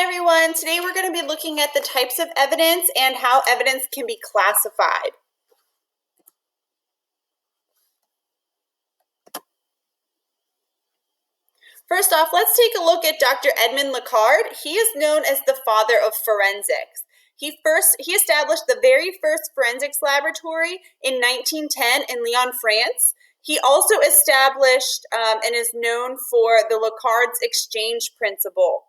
everyone. Today we're going to be looking at the types of evidence and how evidence can be classified. First off, let's take a look at Dr. Edmond Locard. He is known as the father of forensics. He established the very first forensics laboratory in 1910 in Lyon, France. He also established and is known for the Locard's exchange principle.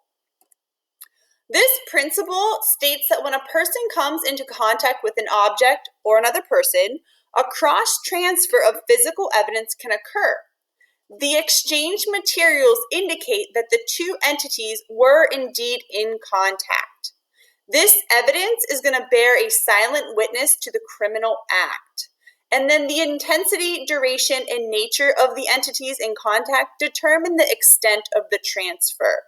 This principle states that when a person comes into contact with an object or another person, a cross-transfer of physical evidence can occur. The exchange materials indicate that the two entities were indeed in contact. This evidence is going to bear a silent witness to the criminal act. And then the intensity, duration, and nature of the entities in contact determine the extent of the transfer.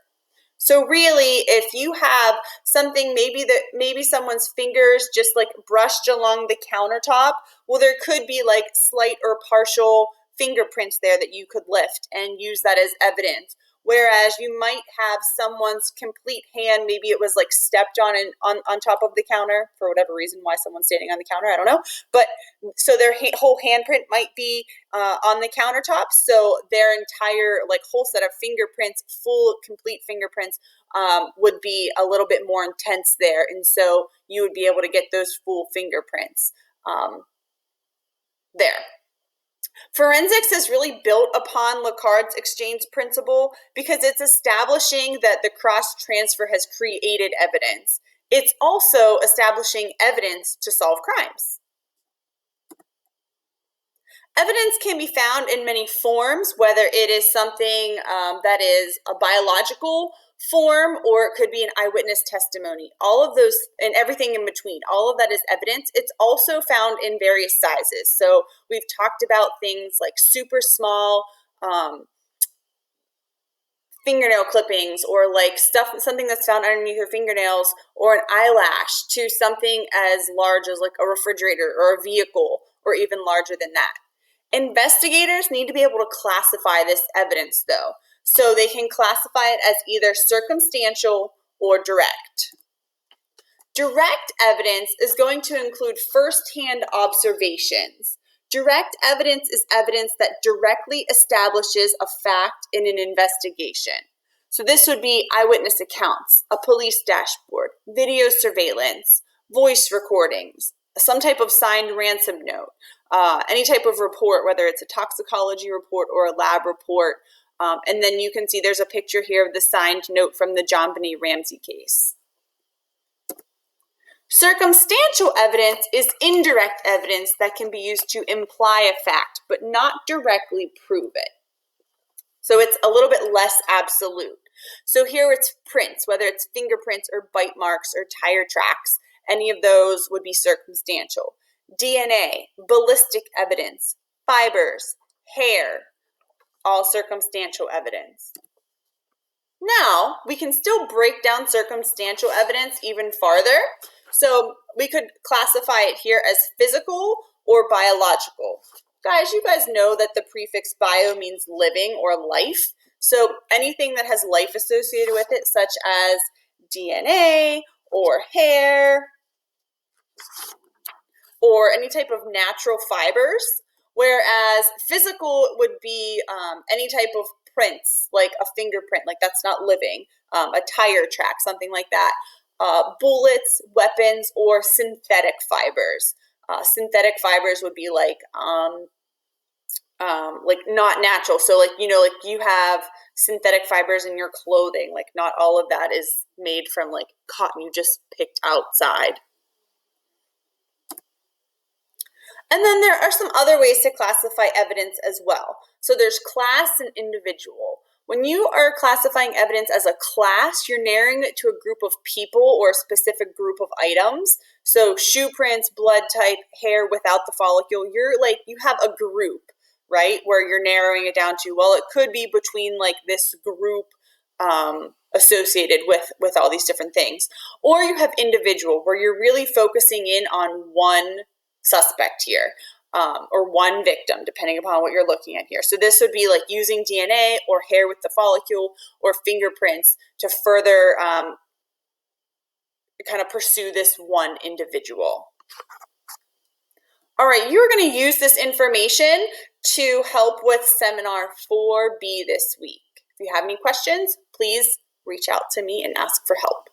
So really, if you have something, maybe someone's fingers just like brushed along the countertop, well, there could be like slight or partial fingerprints there that you could lift and use that as evidence. Whereas you might have someone's complete hand, maybe it was like stepped on top of the counter for whatever reason, why someone's standing on the counter, I don't know. But so their whole handprint might be on the countertop. So their entire like whole set of fingerprints, full complete fingerprints, would be a little bit more intense there. And so you would be able to get those full fingerprints there. Forensics is really built upon Locard's exchange principle because it's establishing that the cross-transfer has created evidence. It's also establishing evidence to solve crimes. Evidence can be found in many forms, whether it is something that is a biological form or it could be an eyewitness testimony. All of those and everything in between, all of that is evidence. It's also found in various sizes. So we've talked about things like super small fingernail clippings or like something that's found underneath your fingernails or an eyelash to something as large as like a refrigerator or a vehicle or even larger than that. Investigators need to be able to classify this evidence though. So they can classify it as either circumstantial or direct. Direct evidence is going to include first-hand observations. Direct evidence is evidence that directly establishes a fact in an investigation. So this would be eyewitness accounts, a police dashboard, video surveillance, voice recordings, some type of signed ransom note, any type of report, whether it's a toxicology report or a lab report. And then you can see there's a picture here of the signed note from the JonBenét Ramsey case. Circumstantial evidence is indirect evidence that can be used to imply a fact, but not directly prove it. So it's a little bit less absolute. So here it's prints, whether it's fingerprints or bite marks or tire tracks, any of those would be circumstantial. DNA, ballistic evidence, fibers, hair, all circumstantial evidence. Now, we can still break down circumstantial evidence even farther. So we could classify it here as physical or biological. Guys, you guys know that the prefix bio means living or life. So anything that has life associated with it, such as DNA or hair or any type of natural fibers, whereas physical would be any type of prints, like a fingerprint, like that's not living, a tire track, something like that. Bullets, weapons, or synthetic fibers. Synthetic fibers would be like not natural. So like you have synthetic fibers in your clothing. Like not all of that is made from like cotton you just picked outside. And then there are some other ways to classify evidence as well. So there's class and individual. When you are classifying evidence as a class, you're narrowing it to a group of people or a specific group of items. So shoe prints, blood type, hair without the follicle, you have a group, right? Where you're narrowing it down to, well, it could be between like this group associated with all these different things. Or you have individual, where you're really focusing in on one suspect here. Or one victim, depending upon what you're looking at here. So this would be like using DNA or hair with the follicle or fingerprints to further kind of pursue this one individual. All right, you're going to use this information to help with seminar 4B this week. If you have any questions, please reach out to me and ask for help.